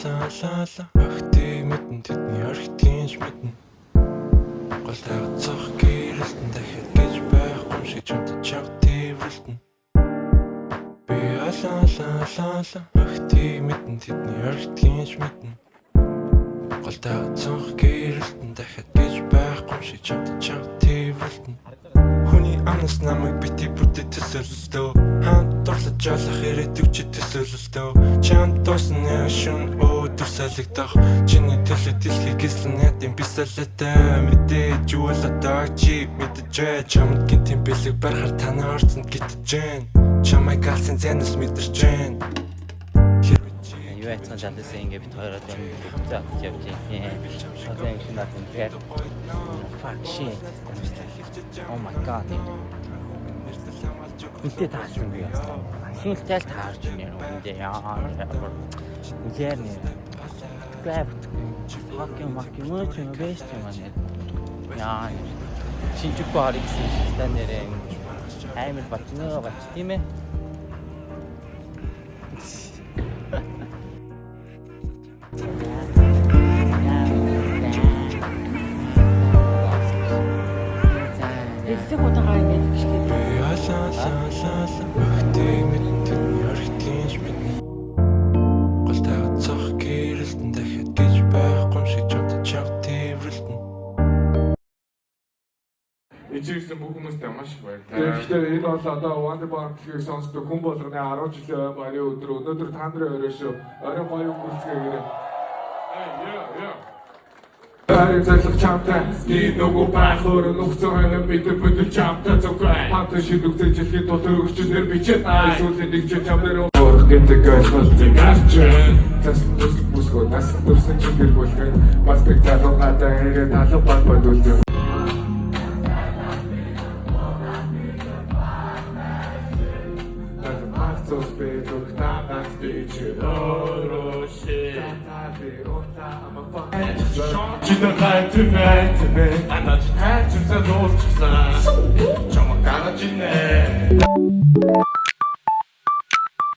Ахти мэдэн тэдний орхитгийнч мэдэн гол тагцах гэрэлтэн дахиад гэж байхгүй юм шиг чамд чанга төвлөлтэн би ахти мэдэн тэдний орхитгийнч мэдэн гол тагцах гэрэлтэн дахиад гэж байхгүй юм шиг чамд чанга төвлөлтэн хүний амнаас намайг бити бүтэд төсөөлөлтөө хамт дурлаж жолох ирээдүг чи төсөөлөлтөө чамд дуусна шүн өдөр салгидах чиний төлөө дэлхийг гисэн ядын би салаатай мэдээж юу л одоо чи мэдэж чамд гинтийн бэлэг барахаар танаа орцонд гитэж чамайг алсын зэнэс мэдэрч юу яцсан жандас ингэ бит хоёроо юм за явж юм. Одоо ингэ надад ингээд fuck shit. Oh my god. Үнтэй таарч юм би яасан. Шинэлтэл таарч юм үнтэй яа. Үгээр нэ. Грэфт. Fucking мөч юм бэст юм аа. Яа. Шинжик баар гэсэн систем нэрээ амар батнаа бат тийм ээ. Эхлэх удаага ингэж бичгээд ахти мэдэн тэдний орхитгийнч мэдэн гол тагцах гэрэлтэн дахиад гэж байхгүй юм шиг чамд чанга төвлөлтэн Ижигсэн бүх хүмүүстээ маш их баярлалаа. Тэгэхээр энэ бол одоо Wonderbar-ийг сонсдог хүн болгоны 10 жилийн баярын өдөр. Өнөөдөр та нарын өрөө шүү. Орой гоё өнгөрцгөөгээрэй. Арай зэрлэг чамтай ний нөгөө байхөр нүхцэн бид бүдэл чамтай зөвхөн хамт шийдвэр зэжлэхэд тул өргөчнөр бичээд сүүлийн нэг жил чамдэр урах гэдэг ойлголтыг гарч цас бүсгөө нас төрсөн чигээр бүлгэн бас нэг залуугатай хэрэг талбай бод үлдэн Чидэн хайтмэ анаач хайчсан дуусчихсан чамаа гараж инэ